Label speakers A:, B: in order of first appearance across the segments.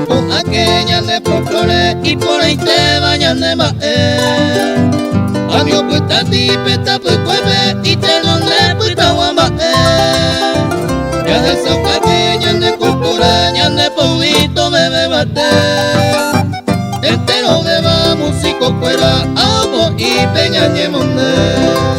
A: con aquella de folclore y por ahí te vayan de bae. Adiós pues tati peta pues cueve y te donde pues taguamba. Ya de esa aquella de cultura ya de poquito me bebate. Entero de va músico fuera abo y peña ñemonde.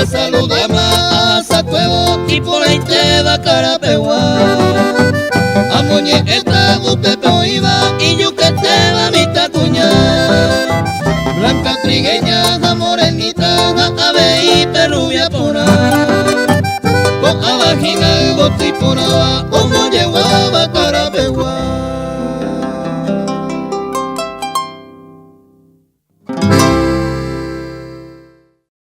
A: Saludamos a Sacuevo y por ahí te va Carapegua. A Moñe esta Pepe Oiva y yo que te va mi tacuña. Blanca trigueña, a morenita, a ave y perrubia pona. Con a vagina, bote y ponaba, como llevaba Carapegua.